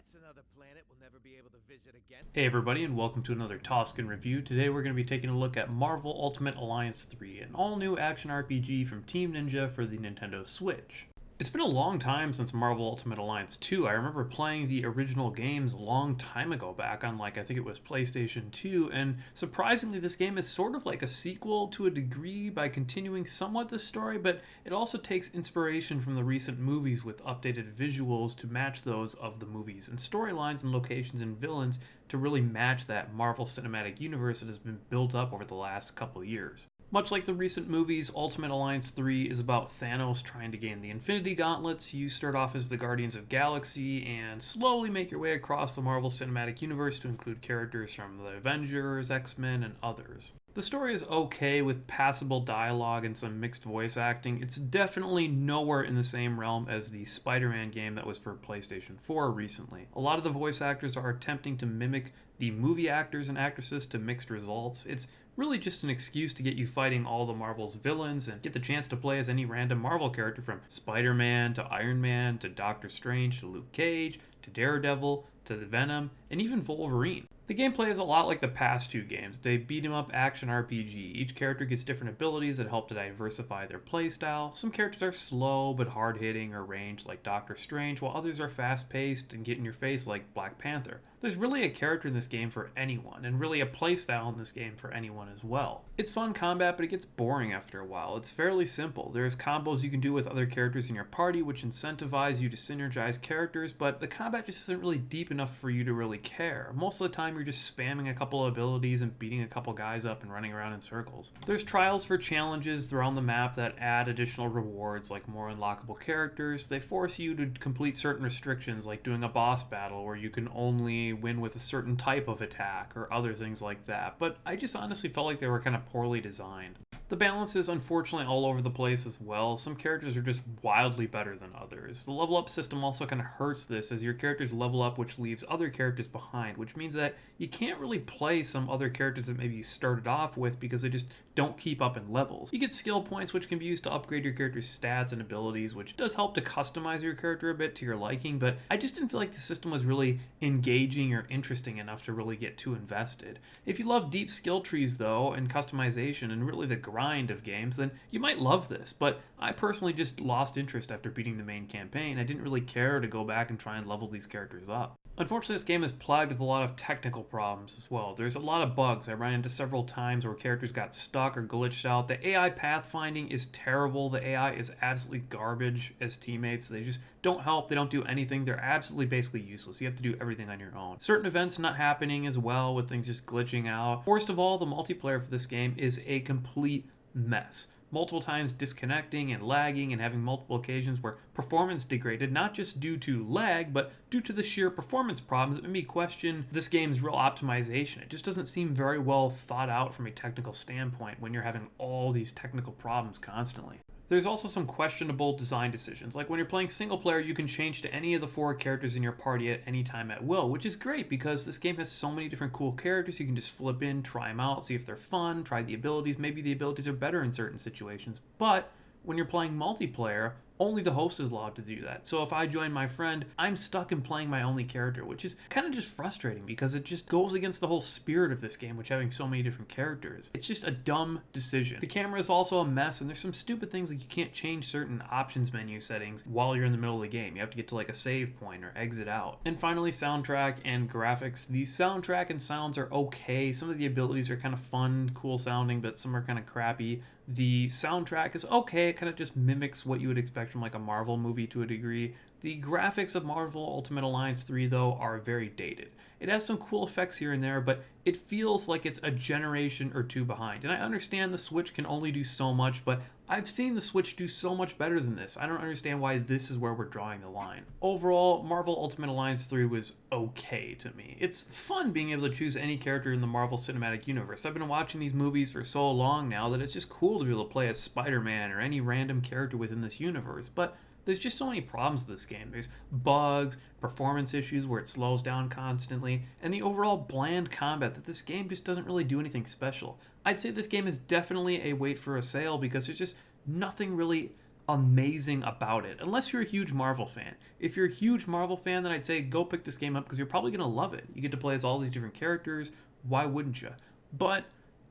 That's another planet we'll never be able to visit again. Hey everybody, and welcome to another Tausken review. Today we're going to be taking a look at Marvel Ultimate Alliance 3, an all-new action RPG from Team Ninja for the Nintendo Switch. It's been a long time since Marvel Ultimate Alliance 2. I remember playing the original games a long time ago, back on I think it was PlayStation 2, and surprisingly this game is sort of like a sequel to a degree by continuing somewhat the story, but it also takes inspiration from the recent movies with updated visuals to match those of the movies, and storylines and locations and villains to really match that Marvel Cinematic Universe that has been built up over the last couple of years. Much like the recent movies, Ultimate Alliance 3 is about Thanos trying to gain the Infinity Gauntlets. You start off as the Guardians of Galaxy and slowly make your way across the Marvel Cinematic Universe to include characters from the Avengers, X-Men, and others. The story is okay with passable dialogue and some mixed voice acting. It's definitely nowhere in the same realm as the Spider-Man game that was for PlayStation 4 recently. A lot of the voice actors are attempting to mimic the movie actors and actresses to mixed results. It's really just an excuse to get you fighting all the Marvel's villains and get the chance to play as any random Marvel character from Spider-Man to Iron Man to Doctor Strange to Luke Cage to Daredevil to the Venom and even Wolverine. The gameplay is a lot like the past two games. They beat 'em up action RPG. Each character gets different abilities that help to diversify their playstyle. Some characters are slow but hard-hitting or ranged like Doctor Strange, while others are fast-paced and get in your face like Black Panther. There's really a character in this game for anyone, and really a playstyle in this game for anyone as well. It's fun combat, but it gets boring after a while. It's fairly simple. There's combos you can do with other characters in your party which incentivize you to synergize characters, but the combat just isn't really deep enough for you to really care. Most of the time you're just spamming a couple of abilities and beating a couple guys up and running around in circles. There's trials for challenges around the map that add additional rewards like more unlockable characters. They force you to complete certain restrictions like doing a boss battle where you can only win with a certain type of attack or other things like that, but I just honestly felt like they were kind of poorly designed. The balance is unfortunately all over the place as well. Some characters are just wildly better than others. The level up system also kind of hurts this as your characters level up, which leaves other characters behind, which means that you can't really play some other characters that maybe you started off with because they just don't keep up in levels. You get skill points which can be used to upgrade your character's stats and abilities, which does help to customize your character a bit to your liking, but I just didn't feel like the system was really engaging or interesting enough to really get too invested. If you love deep skill trees though, and customization, and really the grind of games, then you might love this, but I personally just lost interest after beating the main campaign. I didn't really care to go back and try and level these characters up. Unfortunately, this game is plagued with a lot of technical problems as well. There's a lot of bugs. I ran into several times where characters got stuck or glitched out. The AI pathfinding is terrible. The AI is absolutely garbage as teammates. They just don't help. They don't do anything. They're absolutely basically useless. You have to do everything on your own. Certain events not happening as well, with things just glitching out. Worst of all, the multiplayer for this game is a complete mess. Multiple times disconnecting and lagging and having multiple occasions where performance degraded, not just due to lag, but due to the sheer performance problems that made me question this game's real optimization. It just doesn't seem very well thought out from a technical standpoint when you're having all these technical problems constantly. There's also some questionable design decisions. Like when you're playing single player, you can change to any of the 4 characters in your party at any time at will, which is great because this game has so many different cool characters. You can just flip in, try them out, see if they're fun, try the abilities. Maybe the abilities are better in certain situations. But when you're playing multiplayer, only the host is allowed to do that. So if I join my friend, I'm stuck in playing my only character, which is kind of just frustrating because it just goes against the whole spirit of this game, which having so many different characters. It's just a dumb decision. The camera is also a mess, and there's some stupid things like you can't change certain options menu settings while you're in the middle of the game. You have to get to like a save point or exit out. And finally, soundtrack and graphics. The soundtrack and sounds are okay. Some of the abilities are kind of fun, cool sounding, but some are kind of crappy. The soundtrack is okay. It kind of just mimics what you would expect from like a Marvel movie to a degree. The graphics of Marvel Ultimate Alliance 3 though are very dated. It has some cool effects here and there, but it feels like it's a generation or two behind. And I understand the Switch can only do so much, but I've seen the Switch do so much better than this. I don't understand why this is where we're drawing the line. Overall, Marvel Ultimate Alliance 3 was okay to me. It's fun being able to choose any character in the Marvel Cinematic Universe. I've been watching these movies for so long now that it's just cool to be able to play as Spider-Man or any random character within this universe. But there's just so many problems with this game. There's bugs, performance issues where it slows down constantly, and the overall bland combat that this game just doesn't really do anything special. I'd say this game is definitely a wait for a sale because there's just nothing really amazing about it, unless you're a huge Marvel fan. If you're a huge Marvel fan, then I'd say go pick this game up because you're probably going to love it. You get to play as all these different characters. Why wouldn't you? But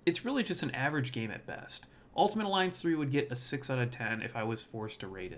it's really just an average game at best. Ultimate Alliance 3 would get a 6 out of 10 if I was forced to rate it.